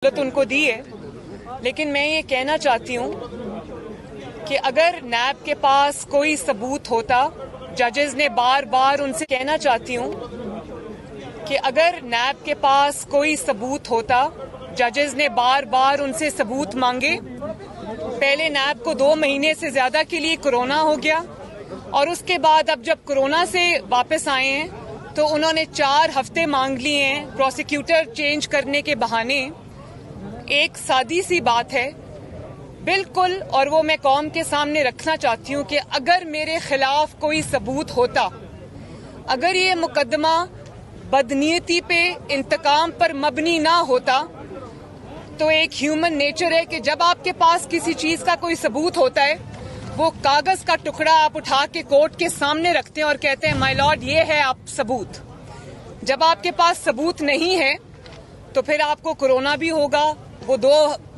सहूलत उनको दी है, लेकिन मैं ये कहना चाहती हूँ कि अगर नैब के पास कोई सबूत होता, जजेस ने बार बार उनसे कहना चाहती हूँ कि अगर नैब के पास कोई सबूत होता, जजेस ने बार बार उनसे सबूत मांगे। पहले नैब को 2 महीने से ज्यादा के लिए कोरोना हो गया और उसके बाद अब जब कोरोना से वापस आए हैं तो उन्होंने 4 हफ्ते मांग लिए हैं प्रोसिक्यूटर चेंज करने के बहाने। एक सादी सी बात है बिल्कुल, और वो मैं कौम के सामने रखना चाहती हूँ कि अगर मेरे खिलाफ कोई सबूत होता, अगर ये मुकदमा बदनीयती पे, इंतकाम पर मबनी ना होता, तो एक ह्यूमन नेचर है कि जब आपके पास किसी चीज का कोई सबूत होता है, वो कागज का टुकड़ा आप उठा के कोर्ट के सामने रखते हैं और कहते हैं माय लॉर्ड ये है आप सबूत। जब आपके पास सबूत नहीं है तो फिर आपको कोरोना भी होगा। वो 2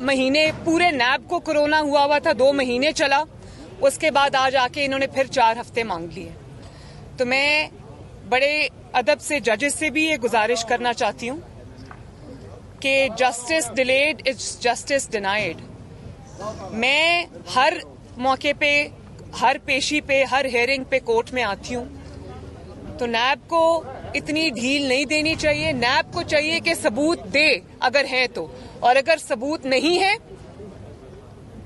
महीने पूरे नैब को कोरोना हुआ था, 2 महीने चला, उसके बाद आज आके इन्होंने फिर 4 हफ्ते मांग लिए। तो मैं बड़े अदब से जजेस से भी ये गुजारिश करना चाहती हूँ कि justice delayed is justice denied. मैं हर मौके पे, हर पेशी पे, हर हेयरिंग पे कोर्ट में आती हूँ, तो नैब को इतनी ढील नहीं देनी चाहिए। नैब को चाहिए कि सबूत दे अगर है तो, और अगर सबूत नहीं है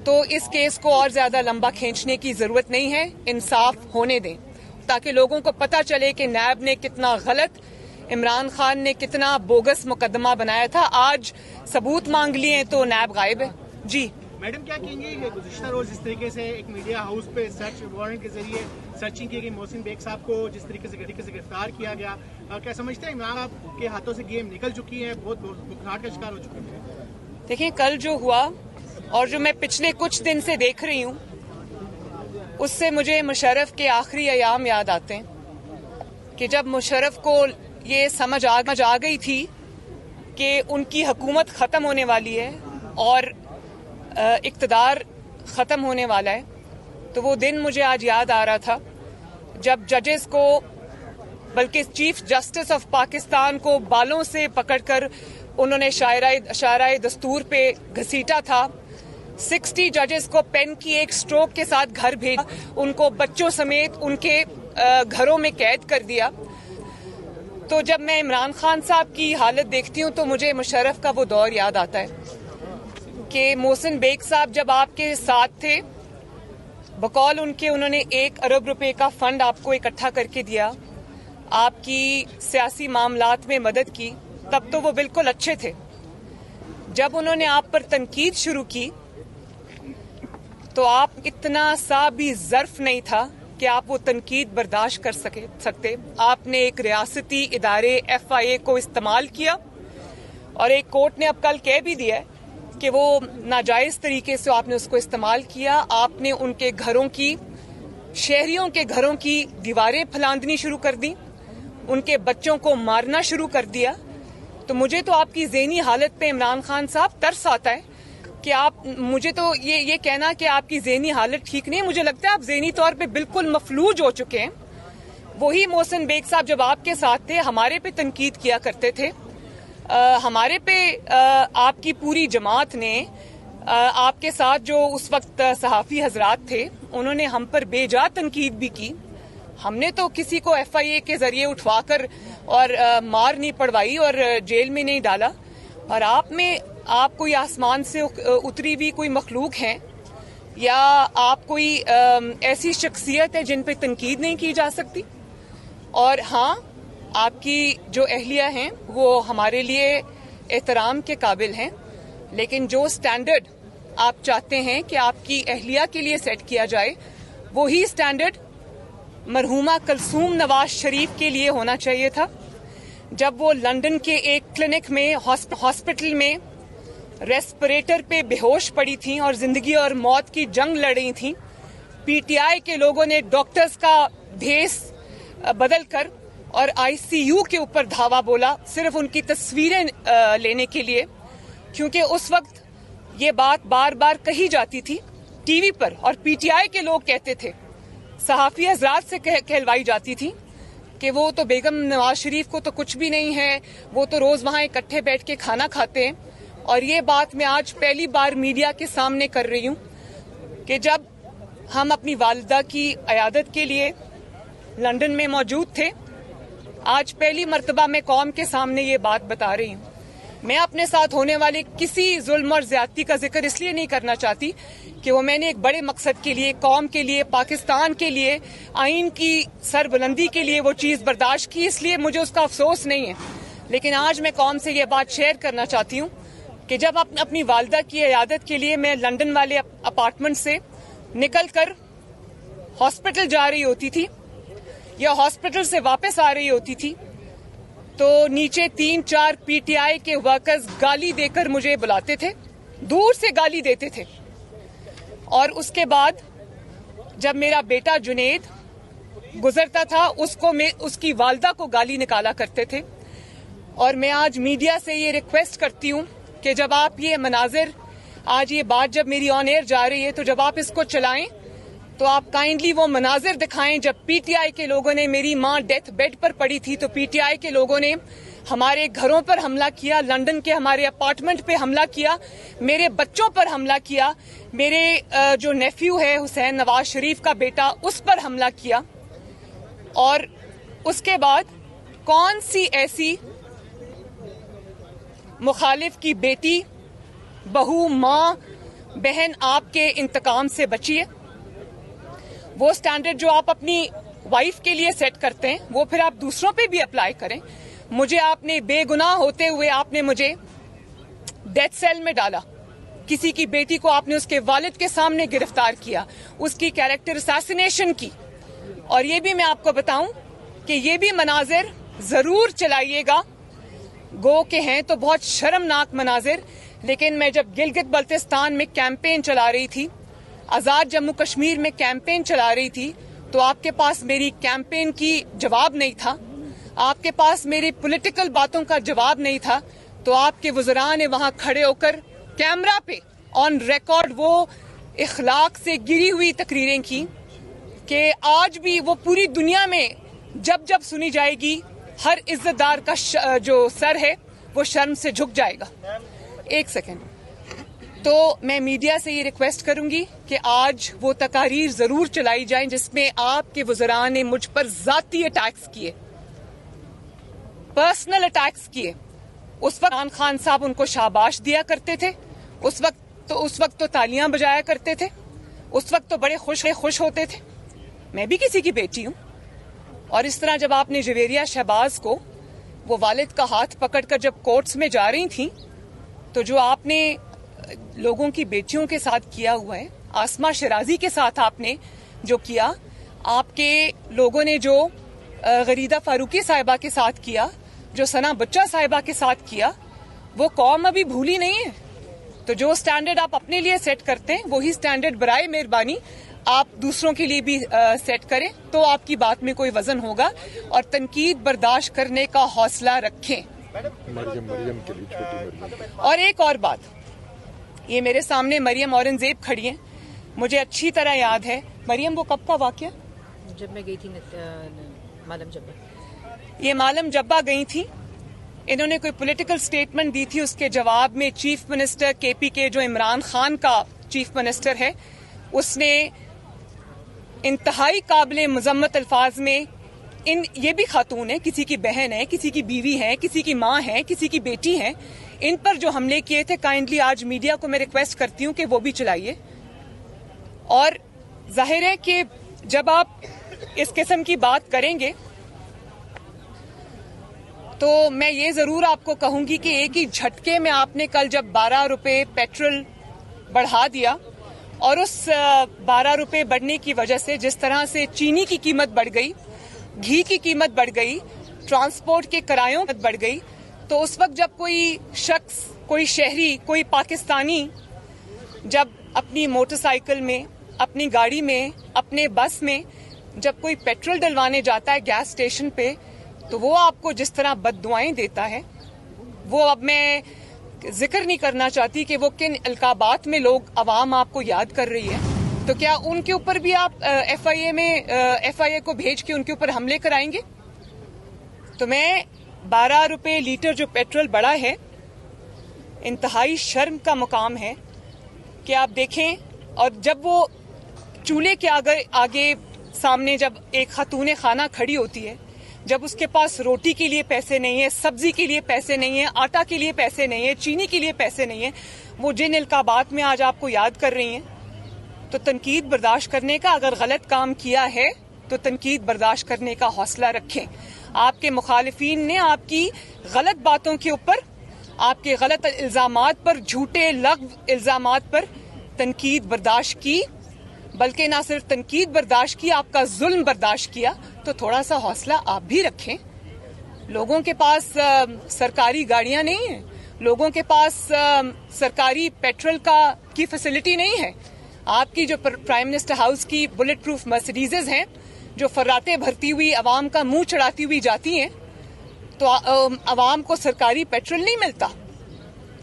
तो इस केस को और ज्यादा लंबा खींचने की जरूरत नहीं है। इंसाफ होने दें ताकि लोगों को पता चले कि नैब ने कितना गलत, इमरान खान ने कितना बोगस मुकदमा बनाया था। आज सबूत मांग लिए तो नैब गायब है। जी मैडम, क्या कहेंगे गुज़िश्ता रोज जिस तरीके से एक मीडिया हाउस पे सर्च वारंट के जरिए सर्चिंग की गई, मोहसिन बेग साहब को जिस तरीके से गिरफ्तार किया गया, क्या समझते हैं इमरान आप के हाथों से गेम निकल चुकी है, बहुत बुखराहट का शिकार हो चुकी है? देखिए, कल जो हुआ और जो मैं पिछले कुछ दिन से देख रही हूँ, उससे मुझे मुशर्रफ के आखिरी अयाम याद आते हैं कि जब मुशर्रफ को ये समझ आ गई थी कि उनकी हुकूमत खत्म होने वाली है और इक़्तिदार खत्म होने वाला है, तो वो दिन मुझे आज याद आ रहा था जब जजेस को, बल्कि चीफ जस्टिस ऑफ पाकिस्तान को बालों से पकड़कर उन्होंने शायराए दस्तूर पे घसीटा था। 60 जजेस को पेन की एक स्ट्रोक के साथ घर भेज, उनको बच्चों समेत उनके घरों में कैद कर दिया। तो जब मैं इमरान खान साहब की हालत देखती हूँ तो मुझे मुशर्रफ का वो दौर याद आता है कि मोहसिन बेग साहब जब आपके साथ थे, बकौल उनके उन्होंने 1 अरब रुपए का फंड आपको इकट्ठा करके दिया, आपकी सियासी मामलात में मदद की, तब तो वो बिल्कुल अच्छे थे। जब उन्होंने आप पर तनकीद शुरू की तो आप इतना सा भी ज़र्फ नहीं था कि आप वो तनकीद बर्दाश्त कर सकते। आपने एक रियासती इदारे FIA को इस्तेमाल किया और एक कोर्ट ने अब कल कह भी दिया है कि वो नाजायज तरीके से आपने उसको इस्तेमाल किया। आपने उनके घरों की, शहरियों के घरों की दीवारें फलांदनी शुरू कर दी, उनके बच्चों को मारना शुरू कर दिया। तो मुझे तो आपकी ज़हनी हालत पे इमरान खान साहब तरस आता है कि आप, मुझे तो ये कहना कि आपकी ज़हनी हालत ठीक नहीं है, मुझे लगता है आप ज़हनी तौर पे बिल्कुल मफलूज हो चुके हैं। वही मोहसिन बेग साहब जब आपके साथ थे, हमारे पे तनकीद किया करते थे, हमारे पे आपकी पूरी जमात ने, आपके साथ जो उस वक्त सहाफ़ी हजरात थे, उन्होंने हम पर बेजा तनकीद भी की। हमने तो किसी को FIA के जरिए उठवाकर और मार नहीं पड़वाई और जेल में नहीं डाला। और आप कोई आसमान से उतरी हुई कोई मखलूक हैं या आप कोई ऐसी शख्सियत है जिन पे तनकीद नहीं की जा सकती? और हाँ, आपकी जो अहलिया हैं वो हमारे लिए एहतराम के काबिल हैं, लेकिन जो स्टैंडर्ड आप चाहते हैं कि आपकी अहलिया के लिए सेट किया जाए, वही स्टैंडर्ड मरहूमा कलसूम नवाज शरीफ के लिए होना चाहिए था। जब वो लंदन के एक क्लिनिक में, हॉस्पिटल में रेस्पिरेटर पे बेहोश पड़ी थी और जिंदगी और मौत की जंग लड़ रही थी, PTI के लोगों ने डॉक्टर्स का भेस बदल कर और ICU के ऊपर धावा बोला, सिर्फ उनकी तस्वीरें लेने के लिए, क्योंकि उस वक्त ये बात बार बार कही जाती थी टीवी पर और PTI के लोग कहते थे, सहाफ़ी हजरात से कहलवाई जाती थी कि वो तो बेगम नवाज शरीफ को तो कुछ भी नहीं है, वो तो रोज वहां इकट्ठे बैठ के खाना खाते हैं। اور یہ بات میں آج پہلی بار میڈیا کے سامنے کر رہی ہوں کہ جب ہم اپنی والدہ کی عیادت کے لیے لندن میں موجود تھے، آج پہلی مرتبہ میں قوم کے سامنے یہ بات بتا رہی ہوں. میں اپنے ساتھ ہونے والے کسی ظلم اور زیادتی کا ذکر اس لیے نہیں کرنا چاہتی کہ وہ میں نے ایک بڑے مقصد کے لیے، قوم کے لیے، پاکستان کے لیے، آئین کی سربلندی کے لیے وہ چیز برداشت کی، اس لیے مجھے اس کا افسوس نہیں ہے. لیکن آج میں قوم سے یہ بات شیئر کرنا چاہتی ہوں کہ جب اپنی والدہ کی عیادت کے لیے میں لندن والے اپارٹمنٹ سے نکل کر ہاسپٹل جا رہی ہوتی تھی یا ہاسپٹل سے واپس آ رہی ہوتی تھی تو نیچے 3-4 پی ٹی آئی کے ورکرز گالی دے کر مجھے بلاتے تھے، دور سے گالی دیتے تھے. اور اس کے بعد جب میرا بیٹا جنید گزرتا تھا اس کی والدہ کو گالی نکالا کرتے تھے. اور میں آج میڈیا سے یہ ریکویسٹ کرتی ہوں کہ جب آپ یہ مناظر، آج یہ بات جب میری آن ایئر جا رہی ہے تو جب آپ اس کو چلائیں تو آپ کائنڈلی وہ مناظر دکھائیں جب پی ٹی آئی کے لوگوں نے، میری ماں ڈیتھ بیڈ پر پڑی تھی تو پی ٹی آئی کے لوگوں نے ہمارے گھروں پر حملہ کیا، لندن کے ہمارے اپارٹمنٹ پہ حملہ کیا، میرے بچوں پر حملہ کیا، میرے جو نیفیو ہے حسین نواز شریف کا بیٹا اس پر حملہ کیا. اور اس کے بعد کون سی ایسی مخالف کی بیٹی، بہو، ماں، بہن آپ کے انتقام سے بچی ہے؟ وہ سٹینڈرڈ جو آپ اپنی وائف کے لیے سیٹ کرتے ہیں وہ پھر آپ دوسروں پہ بھی اپلائی کریں. مجھے آپ نے بے گناہ ہوتے ہوئے آپ نے مجھے ڈیتھ سیل میں ڈالا، کسی کی بیٹی کو آپ نے اس کے والد کے سامنے گرفتار کیا، اس کی کیریکٹر اسیسینیشن کی. اور یہ بھی میں آپ کو بتاؤں کہ یہ بھی مناظر ضرور چلائیے گا، گو کہ ہیں تو بہت شرمناک مناظر. لیکن میں جب گلگت بلتستان میں کیمپین چلا رہی تھی، آزاد جموں کشمیر میں کیمپین چلا رہی تھی تو آپ کے پاس میری کیمپین کی جواب نہیں تھا، آپ کے پاس میری پولیٹیکل باتوں کا جواب نہیں تھا. تو آپ کے وزراء نے وہاں کھڑے ہو کر کیمرہ پہ آن ریکارڈ وہ اخلاق سے گری ہوئی تقریریں کی کہ آج بھی وہ پوری دنیا میں جب جب سنی جائے گی ہر عزت دار کا جو سر ہے وہ شرم سے جھک جائے گا. ایک سیکنڈ. تو میں میڈیا سے یہ ریکویسٹ کروں گی کہ آج وہ تقاریر ضرور چلائی جائیں جس میں آپ کے وزراء نے مجھ پر ذاتی اٹیکس کیے، پرسنل اٹیکس کیے. اس وقت عمران خان صاحب ان کو شاباش دیا کرتے تھے، اس وقت تو تالیاں بجایا کرتے تھے، اس وقت تو بڑے خوش ہوتے تھے. میں بھی کسی کی بیٹی ہوں. اور اس طرح جب آپ نے جویریہ شہباز کو وہ والد کا ہاتھ پکڑ کر جب کورٹس میں جا رہی تھیں تو جو آپ نے لوگوں کی بیٹیوں کے ساتھ کیا ہوا ہے، آسما شرازی کے ساتھ آپ نے جو کیا، آپ کے لوگوں نے جو غریدہ فاروقی صاحبہ کے ساتھ کیا، جو ثنا بچہ صاحبہ کے ساتھ کیا، وہ قوم ابھی بھولی نہیں ہے. تو جو سٹینڈرڈ آپ اپنے لیے سیٹ کرتے ہیں وہی سٹینڈرڈ برائے مہربانی آپ دوسروں کے لیے بھی سیٹ کریں تو آپ کی بات میں کوئی وزن ہوگا. اور تنقید برداشت کرنے کا حوصلہ رکھیں. مریم کے لیے چھوٹی مریم. اور ایک اور بات، یہ میرے سامنے مریم اورنگزیب کھڑی ہیں، مجھے اچھی طرح یاد ہے. مریم وہ کب کا واقعہ؟ جب میں گئی تھی مالم جبہ. یہ مالم جبہ گئی تھی، انہوں نے کوئی پولیٹیکل سٹیٹمنٹ دی تھی، اس کے جواب میں چیف منسٹر کے پی کے جو عمران خان کا چیف منسٹر ہے اس نے انتہائی قابل مذمت الفاظ میں یہ بھی خاتون ہے، کسی کی بہن ہے، کسی کی بیوی ہے، کسی کی ماں ہے، کسی کی بیٹی ہے، ان پر جو حملے کیے تھے کائنڈلی آج میڈیا کو میں ریکویسٹ کرتی ہوں کہ وہ بھی چلائیے. اور ظاہر ہے کہ جب آپ اس قسم کی بات کریں گے تو میں یہ ضرور آپ کو کہوں گی کہ ایک ہی جھٹکے میں آپ نے کل جب 12 روپے پیٹرول بڑھا دیا اور اس 12 روپے بڑھنے کی وجہ سے جس طرح سے چینی کی قیمت بڑھ گئی، گھی کی قیمت بڑھ گئی، ٹرانسپورٹ کے کرایوں کی قیمت بڑھ گئی، تو اس وقت جب کوئی شخص، کوئی شہری، کوئی پاکستانی جب اپنی موٹر سائیکل میں، اپنی گاڑی میں، اپنے بس میں جب کوئی پیٹرول ڈلوانے جاتا ہے گیس اسٹیشن پہ تو وہ آپ کو جس طرح بد دعائیں دیتا ہے، وہ اب میں ذکر نہیں کرنا چاہتی کہ وہ کن القابات میں لوگ عوام آپ کو یاد کر رہی ہے. تو کیا ان کے اوپر بھی آپ ایف آئی اے کو بھیج کے ان کے اوپر حملے کرائیں گے؟ تو میں 12 روپے لیٹر جو پیٹرول بڑھا ہے، इंतहाई शर्म का मुकाम है कि आप देखें, और जब वो चूल्हे के आगे सामने जब एक खातून खाना खड़ी होती है, जब उसके पास रोटी के लिए पैसे नहीं है, सब्जी के लिए पैसे नहीं है, आटा के लिए पैसे नहीं है, चीनी के लिए पैसे नहीं है, वो जिन इल्काबात में आज आपको याद कर रही हैं, तो तनकीद बर्दाश्त करने का, अगर गलत काम किया है तो तनकीद बर्दाश्त करने का हौसला रखें। आपके मुखालिफिन ने आपकी गलत बातों के ऊपर, आपके गलत इल्जामात पर, झूठे लग़्व इल्जामात पर तनकीद बर्दाश्त की, बल्कि ना सिर्फ तनकीद बर्दाश्त की, आपका जुल्म बर्दाश्त किया। तो थोड़ा सा हौसला आप भी रखें। लोगों के पास सरकारी गाड़ियां नहीं हैं, लोगों के पास सरकारी पेट्रोल की फैसिलिटी नहीं है। आपकी जो प्राइम मिनिस्टर हाउस की बुलेट प्रूफ मर्सिडीज़ हैं, जो फर्राटे भरती हुई अवाम का मुंह चढ़ाती हुई जाती हैं, तो अवाम को सरकारी पेट्रोल नहीं मिलता,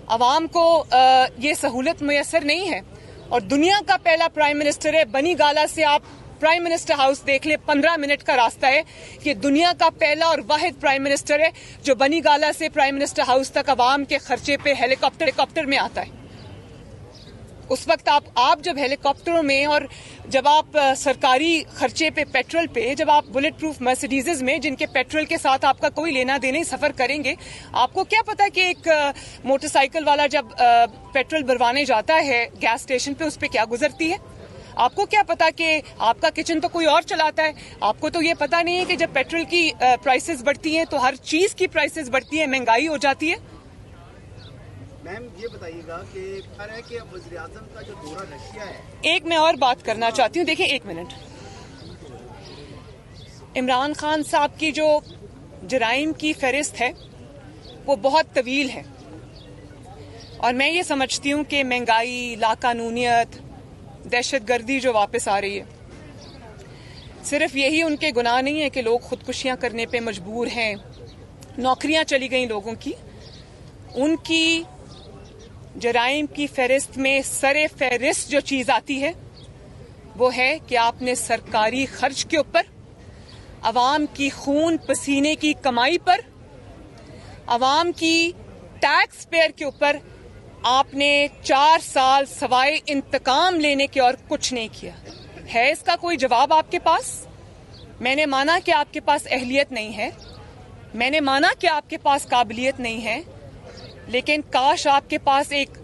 अवाम को ये सहूलत मुयसर नहीं है। और दुनिया का पहला प्राइम मिनिस्टर है, बनी गाला से आप प्राइम मिनिस्टर हाउस देख ले, 15 मिनट का रास्ता है। ये दुनिया का पहला और वाहिद प्राइम मिनिस्टर है जो बनी गाला से प्राइम मिनिस्टर हाउस तक अवाम के खर्चे पे हेलीकॉप्टर में आता है। उस वक्त आप जब हेलीकॉप्टरों में और जब आप सरकारी खर्चे पे पेट्रोल पे, जब आप बुलेट प्रूफ मर्सिडीज़ में, जिनके पेट्रोल के साथ आपका कोई लेना देना ही सफर करेंगे, आपको क्या पता कि एक मोटरसाइकिल वाला जब पेट्रोल भरवाने जाता है गैस स्टेशन पे, उस पे क्या गुजरती है? आपको क्या पता कि आपका किचन तो कोई और चलाता है? आपको तो ये पता नहीं है कि जब पेट्रोल की प्राइसेस बढ़ती हैं तो हर चीज की प्राइसेस बढ़ती है, महंगाई हो जाती है। मैम ये बताइएगा कि वज़ीर आज़म का जो दौरा रशिया है, एक मैं और बात करना चाहती हूँ, देखिए एक मिनट। इमरान खान साहब की जो जराइम की फहरिस्त है वो बहुत तवील है, और मैं ये समझती हूँ कि महंगाई, लाकानूनियत, दहशतगर्दी जो वापस आ रही है, सिर्फ यही उनके गुनाह नहीं है कि लोग खुदकुशियां करने पे मजबूर हैं, नौकरियां चली गई लोगों की। उनकी जराइम की फहरिस्त में सरे फहरिस्त जो चीज आती है वो है कि आपने सरकारी खर्च के ऊपर, अवाम की खून पसीने की कमाई पर, अवाम की टैक्स पेयर के ऊपर आपने 4 साल सवाए इंतकाम लेने के और कुछ नहीं किया। है इसका कोई जवाब आपके पास? मैंने माना कि आपके पास अहलियत नहीं है, मैंने माना कि आपके पास काबिलियत नहीं है, लेकिन काश आपके पास एक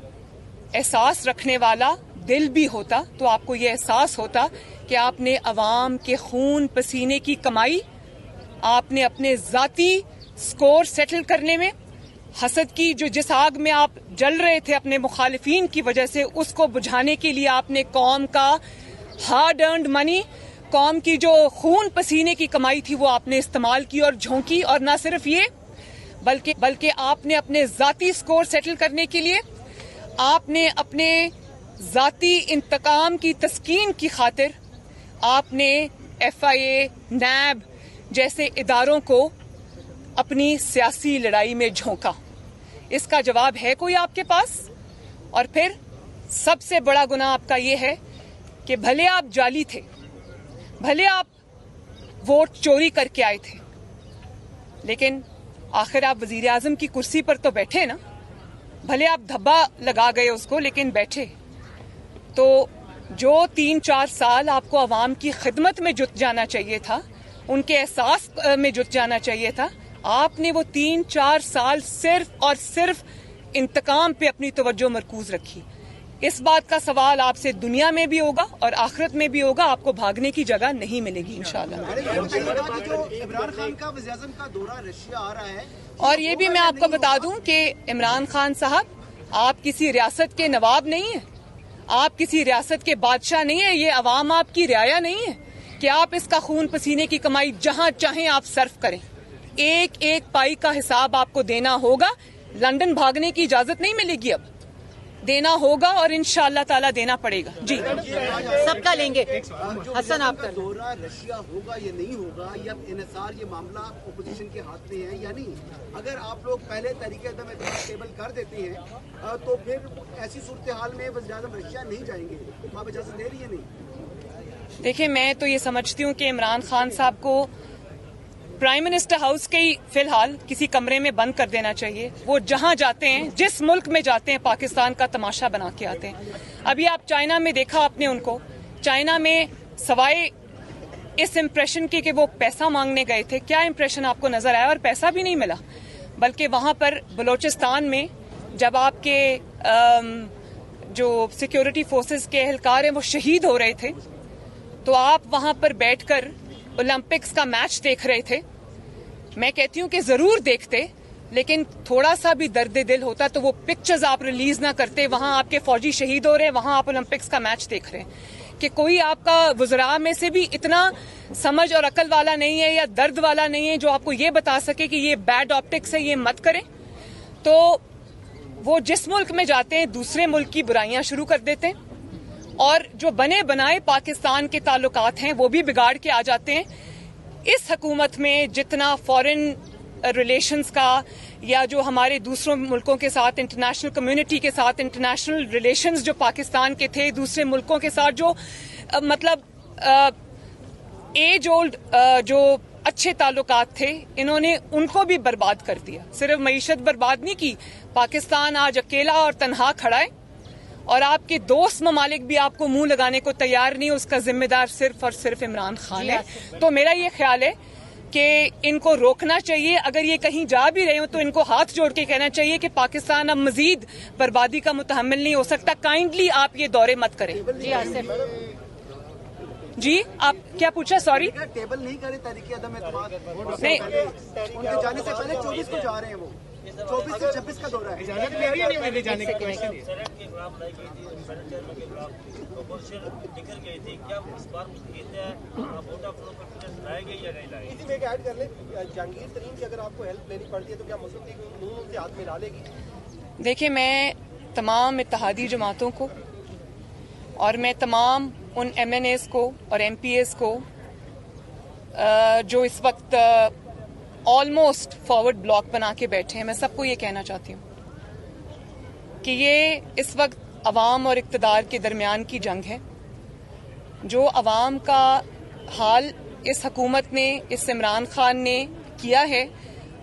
एहसास रखने वाला दिल भी होता, तो आपको ये एहसास होता कि आपने अवाम के खून पसीने की कमाई, आपने अपने जाती स्कोर सेटल करने में, हसद की जिस आग में आप जल रहे थे अपने मुखालिफिन की वजह से, उसको बुझाने के लिए आपने कौम का हार्ड अर्न्ड मनी, कौम की जो खून पसीने की कमाई थी वो आपने इस्तेमाल की और झोंकी। और ना सिर्फ ये, बल्कि आपने अपने जाती स्कोर सेटल करने के लिए, आपने अपने जाती इंतकाम की तस्कीन की खातिर आपने FIA, NAB जैसे इदारों को अपनी सियासी लड़ाई में झोंका। इसका जवाब है कोई आपके पास? और फिर सबसे बड़ा गुनाह आपका ये है कि भले आप जाली थे, भले आप वोट चोरी करके आए थे, लेकिन आखिर आप वजीर आजम की कुर्सी पर तो बैठे ना। भले आप धब्बा लगा गए उसको, लेकिन बैठे। तो जो 3-4 साल आपको अवाम की खिदमत में जुट जाना चाहिए था, उनके एहसास में जुट जाना चाहिए था, आपने वो 3-4 साल सिर्फ और सिर्फ इंतकाम पे अपनी तवज्जो मरकूज रखी। इस बात का सवाल आपसे दुनिया में भी होगा और आखिरत में भी होगा। आपको भागने की जगह नहीं मिलेगी इंशाल्लाह। इमरान खान का वज़ीर आज़म का दौरा रशिया आ रहा है, और ये भी मैं आपको बता दूं कि इमरान खान साहब, आप किसी रियासत के नवाब नहीं है, आप किसी रियासत के बादशाह नहीं है, ये अवाम आपकी रियाया नहीं है कि आप इसका खून पसीने की कमाई जहां चाहें आप सर्फ करें। एक एक पाई का हिसाब आपको देना होगा। लंदन भागने की इजाजत नहीं मिलेगी, अब देना होगा और इंशाअल्लाह ताला देना पड़ेगा। जी सबका लेंगे। हसन आपका दौरा रशिया होगा या नहीं होगा, या इन्हिसार ये मामला अपोजिशन के हाथ में है या नहीं? अगर आप लोग पहले तरीके टेबल कर देते हैं तो फिर ऐसी सूरत हाल में वज़ीर आज़म रशिया नहीं जाएंगे, तो आप इजाजत दे रही है नहीं? देखिए, मैं तो ये समझती हूँ कि इमरान खान साहब को प्राइम मिनिस्टर हाउस के ही फिलहाल किसी कमरे में बंद कर देना चाहिए। वो जहां जाते हैं, जिस मुल्क में जाते हैं, पाकिस्तान का तमाशा बना के आते हैं। अभी आप चाइना में देखा आपने उनको, चाइना में सवाए इस इम्प्रेशन की वो पैसा मांगने गए थे, क्या इम्प्रेशन आपको नजर आया? और पैसा भी नहीं मिला, बल्कि वहां पर बलोचिस्तान में जब आपके जो सिक्योरिटी फोर्सेस के एहलकार हैं वो शहीद हो रहे थे, तो आप वहां पर बैठकर ओलंपिक्स का मैच देख रहे थे। मैं कहती हूं कि जरूर देखते, लेकिन थोड़ा सा भी दर्द दिल होता तो वो पिक्चर्स आप रिलीज ना करते। वहां आपके फौजी शहीद हो रहे हैं, वहां आप ओलंपिक्स का मैच देख रहे हैं। कि कोई आपका वज़रा में से भी इतना समझ और अकल वाला नहीं है या दर्द वाला नहीं है जो आपको ये बता सके कि ये बैड ऑप्टिक्स है, ये मत करें। तो वो जिस मुल्क में जाते हैं दूसरे मुल्क की बुराइयां शुरू कर देते हैं, और जो बने बनाए पाकिस्तान के ताल्लुकात हैं वो भी बिगाड़ के आ जाते हैं। इस हुकूमत में जितना फॉरेन रिलेशंस का या जो हमारे दूसरों मुल्कों के साथ, इंटरनेशनल कम्युनिटी के साथ इंटरनेशनल रिलेशंस जो पाकिस्तान के थे दूसरे मुल्कों के साथ, जो मतलब एज ओल्ड जो अच्छे ताल्लुकात थे, इन्होंने उनको भी बर्बाद कर दिया। सिर्फ मईशत बर्बाद नहीं की, पाकिस्तान आज अकेला और तनहा खड़ा है, और आपके दोस्त ममालिक भी आपको मुंह लगाने को तैयार नहीं। उसका जिम्मेदार सिर्फ और सिर्फ इमरान खान है। तो मेरा ये ख्याल है कि इनको रोकना चाहिए। अगर ये कहीं जा भी रहे हो तो इनको हाथ जोड़ के कहना चाहिए कि पाकिस्तान अब मजीद बर्बादी का मुतहम्मिल नहीं हो सकता। काइंडली आप ये दौरे मत करें। जी आप क्या पूछा? सॉरी, टेबल नहीं करे तरीके अदम एतमाद नहीं, उनके जाने से पहले 24 को जा रहे हैं, वो 24 से 26 का दौरा है। इजाजत ले रही है नहीं जाने की क्वेश्चन इसी में एक ऐड कर ले, जहांगीर तरीन की अगर आपको हेल्प लेनी पड़ती है तो क्या मुस्लिम लीग नून उनसे हाथ मिला लेगी? देखिए, मैं तमाम इत्तेहादी जमातों को और मैं तमाम उन MNAs को और MPAs को जो इस वक्त ऑलमोस्ट फॉरवर्ड ब्लॉक बना के बैठे हैं, मैं सबको ये कहना चाहती हूँ कि ये इस वक्त अवाम और इक़्तिदार के दरमियान की जंग है। जो अवाम का हाल इस हुकूमत ने, इस इमरान खान ने किया है,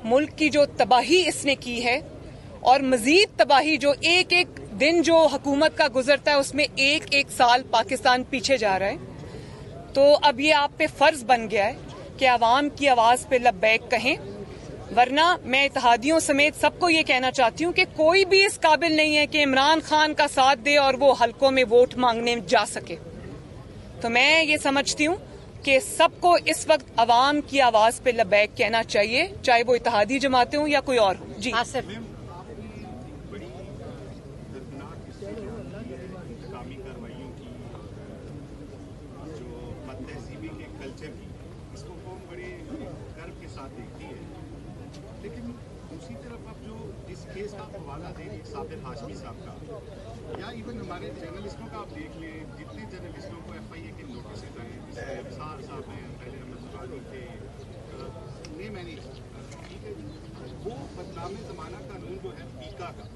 मुल्क की जो तबाही इसने की है, और मजीद तबाही जो एक एक दिन जो हुकूमत का गुजरता है उसमें एक एक साल पाकिस्तान पीछे जा रहा है। तो अब ये आप पे फर्ज बन गया है कि आवाम की आवाज पे लब्बैक कहें, वरना मैं इत्तेहादियों समेत सबको ये कहना चाहती हूँ कि कोई भी इस काबिल नहीं है कि इमरान खान का साथ दे और वो हलकों में वोट मांगने जा सके। तो मैं ये समझती हूँ कि सबको इस वक्त आवाम की आवाज पे लब्बैक कहना चाहिए, चाहे वो इत्तेहादी जमातें हों या कोई और हो। जी लेकिन दूसरी तरफ आप जो इस केस का हवाला दे रही साबिर हाशमी साहब का, या इवन हमारे जर्नलिस्टों का आप देख लें, जितने जर्नलिस्टों को FIA के नोटिस आए, जिसमें सार साहब हैं, पहले अहमद सुरानी थे, मैंने ठीक है, वो बदनामे ज़माना कानून जो है पीका का,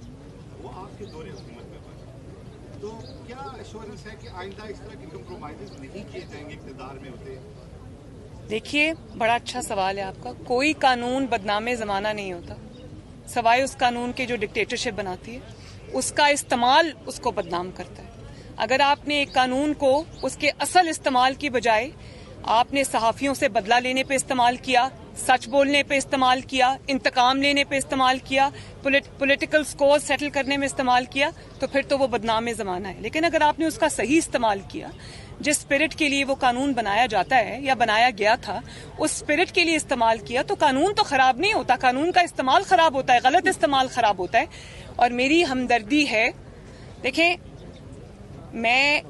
वो आपके दौरे हुकूमत में बना। तो क्या एश्योरेंस है कि आइंदा इस तरह के कंप्रोमाइज़ नहीं किए जाएंगे इक़्तिदार में होते? देखिए, बड़ा अच्छा सवाल है आपका। कोई कानून बदनामे ज़माना नहीं होता, सवाए उस कानून के जो डिक्टेटरशिप बनाती है, उसका इस्तेमाल उसको बदनाम करता है। अगर आपने एक कानून को उसके असल इस्तेमाल की बजाय आपने सहाफ़ियों से बदला लेने पे इस्तेमाल किया, सच बोलने पे इस्तेमाल किया, इंतकाम लेने पे इस्तेमाल किया, पॉलिटिकल स्कोर सेटल करने में इस्तेमाल किया, तो फिर तो वो बदनाम ज़माना है। लेकिन अगर आपने उसका सही इस्तेमाल किया, जिस स्पिरिट के लिए वो कानून बनाया जाता है या बनाया गया था, उस स्पिरिट के लिए इस्तेमाल किया, तो कानून तो खराब नहीं होता, कानून का इस्तेमाल खराब होता है, गलत इस्तेमाल खराब होता है। और मेरी हमदर्दी है, देखें, मैं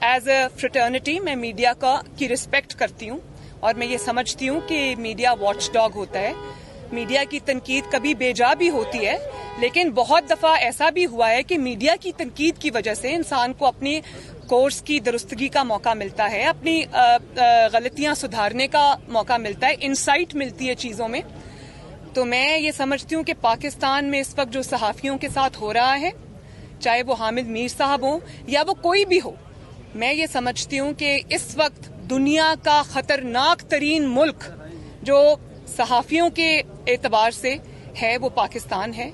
एज अ फ्रेटर्निटी मैं मीडिया की रिस्पेक्ट करती हूँ, और मैं ये समझती हूँ कि मीडिया वॉच डॉग होता है। मीडिया की तनकीद कभी बेजा भी होती है, लेकिन बहुत दफा ऐसा भी हुआ है कि मीडिया की तनकीद की वजह से इंसान को अपनी कोर्स की दुरुस्तगी का मौका मिलता है, अपनी गलतियां सुधारने का मौका मिलता है, इंसाइट मिलती है चीजों में। तो मैं ये समझती हूँ कि पाकिस्तान में इस वक्त जो सहाफियों के साथ हो रहा है, चाहे वो हामिद मीर साहब हो या वो कोई भी हो, मैं ये समझती हूँ कि इस वक्त दुनिया का खतरनाक तरीन मुल्क जो सहाफ़ियों के एतबार से है वो पाकिस्तान है।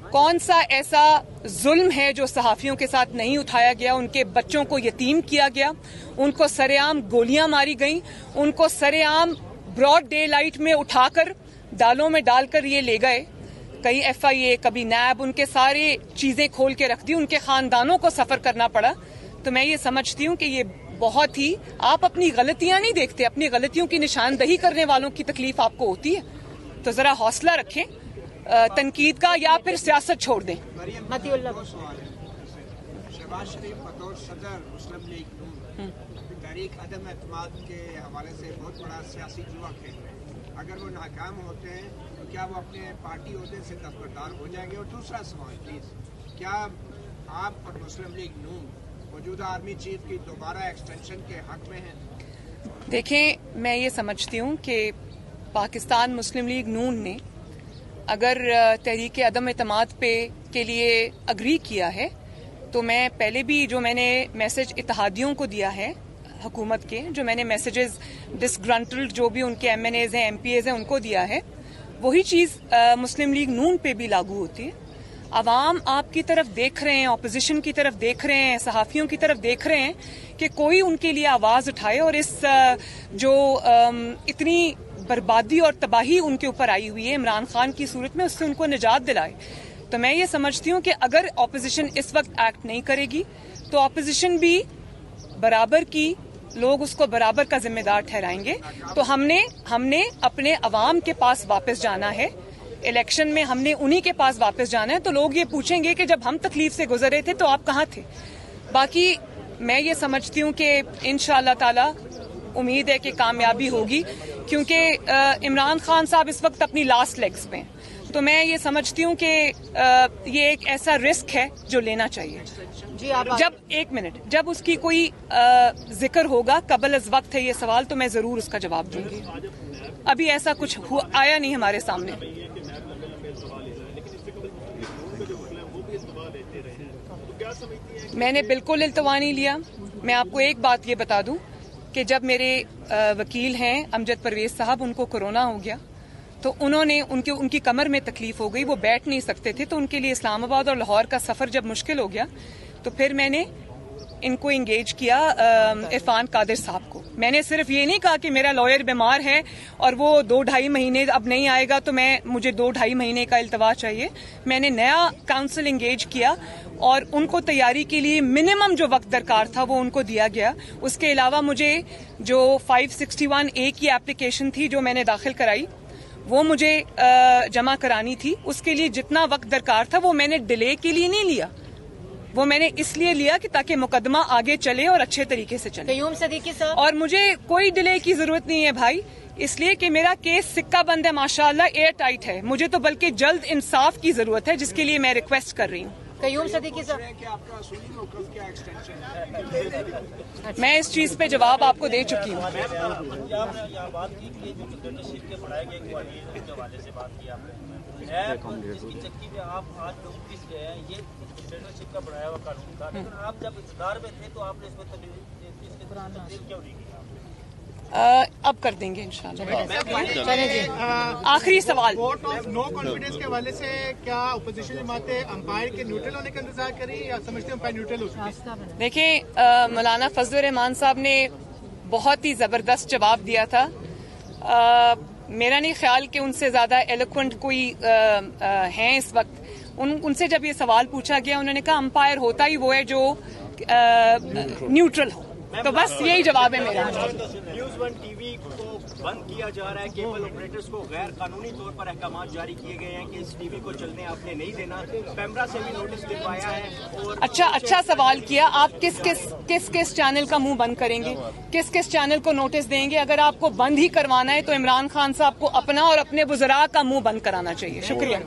कौन सा ऐसा जुल्म है जो सहाफ़ियों के साथ नहीं उठाया गया? उनके बच्चों को यतीम किया गया, उनको सरेआम गोलियां मारी गईं, उनको सरेआम ब्रॉड डे लाइट में उठाकर डालों में डालकर ये ले गए। कहीं FIA, कभी नैब, उनके सारे चीज़ें खोल के रख दी, उनके ख़ानदानों को सफ़र करना पड़ा। तो मैं ये समझती हूँ कि ये बहुत ही, आप अपनी गलतियां नहीं देखते, अपनी गलतियों की निशानदही करने वालों की तकलीफ आपको होती है। तो ज़रा हौसला रखें तनकीद का, या फिर सियासत छोड़ दें। शहबाज शरीफ बतौर सदर मुस्लिम लीग नून तहरीक अदम एतमाद के हवाले से बहुत बड़ा सियासी जुआ खेल रहे हैं। अगर वो नाकाम होते हैं तो क्या वो अपने पार्टी ओहदे से दस्तबरदार हो जाएंगे? और दूसरा सवाल प्लीज, क्या आप और मुस्लिम लीग नून मौजूदा आर्मी चीफ की दोबारा एक्सटेंशन के हक में हैं? देखें, मैं ये समझती हूँ कि पाकिस्तान मुस्लिम लीग नून ने अगर तहरीक अदम एतमाद पे के लिए अग्री किया है तो मैं पहले भी जो मैंने मैसेज इत्तेहादियों को दिया है हुकूमत के, जो मैंने मैसेजेस डिसग्रंटल्ड जो भी उनके MNAs हैं, MPAs हैं, उनको दिया है, वही चीज़ मुस्लिम लीग नून पे भी लागू होती है। अवाम आपकी तरफ देख रहे हैं, ऑपोजिशन की तरफ देख रहे हैं, सहाफ़ियों की तरफ देख रहे हैं कि कोई उनके लिए आवाज़ उठाए और इस जो इतनी बर्बादी और तबाही उनके ऊपर आई हुई है इमरान खान की सूरत में, उससे उनको निजात दिलाए। तो मैं ये समझती हूँ कि अगर ऑपोजिशन इस वक्त एक्ट नहीं करेगी तो ऑपोजिशन भी बराबर की, लोग उसको बराबर का जिम्मेदार ठहराएंगे। तो हमने अपने अवाम के पास वापस जाना है, इलेक्शन में हमने उन्हीं के पास वापस जाना है। तो लोग ये पूछेंगे कि जब हम तकलीफ से गुजरे थे तो आप कहाँ थे? बाकी मैं ये समझती हूँ कि इंशाअल्लाह ताला उम्मीद है कि कामयाबी होगी, क्योंकि इमरान खान साहब इस वक्त अपनी लास्ट लेग्स पे हैं। तो मैं ये समझती हूँ कि ये एक ऐसा रिस्क है जो लेना चाहिए। जी आप जब उसकी कोई जिक्र होगा, कबल अज वक्त है ये सवाल, तो मैं जरूर उसका जवाब दूंगी। अभी ऐसा कुछ आया नहीं हमारे सामने। मैंने बिल्कुल इल्तवा नहीं लिया। मैं आपको एक बात ये बता दूं कि जब मेरे वकील हैं अमजद परवेज साहब, उनको कोरोना हो गया तो उनकी कमर में तकलीफ हो गई, वो बैठ नहीं सकते थे। तो उनके लिए इस्लामाबाद और लाहौर का सफर जब मुश्किल हो गया तो फिर मैंने इनको एंगेज किया, इरफान कादिर साहब को। मैंने सिर्फ ये नहीं कहा कि मेरा लॉयर बीमार है और वो 2-2.5 महीने अब नहीं आएगा तो मुझे 2-2.5 महीने का इल्तवा चाहिए। मैंने नया काउंसिल एंगेज किया और उनको तैयारी के लिए मिनिमम जो वक्त दरकार था वो उनको दिया गया। उसके अलावा मुझे जो 561A की एप्लीकेशन थी जो मैंने दाखिल कराई, वो मुझे जमा करानी थी। उसके लिए जितना वक्त दरकार था वो मैंने डिले के लिए नहीं लिया, वो मैंने इसलिए लिया कि ताकि मुकदमा आगे चले और अच्छे तरीके से चले। कयूम सदीकी साहब, और मुझे कोई डिले की जरूरत नहीं है भाई, इसलिए कि मेरा केस सिक्का बंद है, माशाअल्लाह एयर टाइट है। मुझे तो बल्कि जल्द इंसाफ की जरूरत है, जिसके लिए मैं रिक्वेस्ट कर रही हूँ। कयूम सदीकी साहब, मैं इस चीज पे जवाब आपको दे चुकी हूँ। का बढ़ाया हुआ कानून था, लेकिन आप जब इक़्तिदार में थे तो आपने इसमें तब्दील क्यों नहीं किया? अब कर देंगे इंशाल्लाह। आखिरी सवाल, वोट ऑफ नो कॉन्फिडेंस के हवाले से क्या अपोजिशन जमातें अंपायर के न्यूट्रल होने का इंतजार करी या समझते अंपायर न्यूट्रल हो चुके? देखिए, मौलाना फजलुर रहमान साहब ने बहुत ही जबरदस्त जवाब दिया था। मेरा नहीं ख्याल कि उनसे ज्यादा एलोक्वेंट कोई हैं इस वक्त। उनसे जब ये सवाल पूछा गया, उन्होंने कहा अंपायर होता ही वो है जो न्यूट्रल हो। तो बस यही जवाब है मेरा। न्यूज़ 1 टीवी को बंद किया जा रहा है, केबल ऑपरेटर्स को गैर कानूनी तौर पर अहकाम जारी किए गए हैं कि इस टीवी को चलने आपने नहीं देना। पैमरा से भी नोटिस दिलवाया है। और अच्छा सवाल किया। आप किस चैनल का मुंह बंद करेंगे, किस चैनल को नोटिस देंगे? अगर आपको बंद ही करवाना है तो इमरान खान साहब को अपना और अपने वज़रा का मुंह बंद कराना चाहिए। शुक्रिया।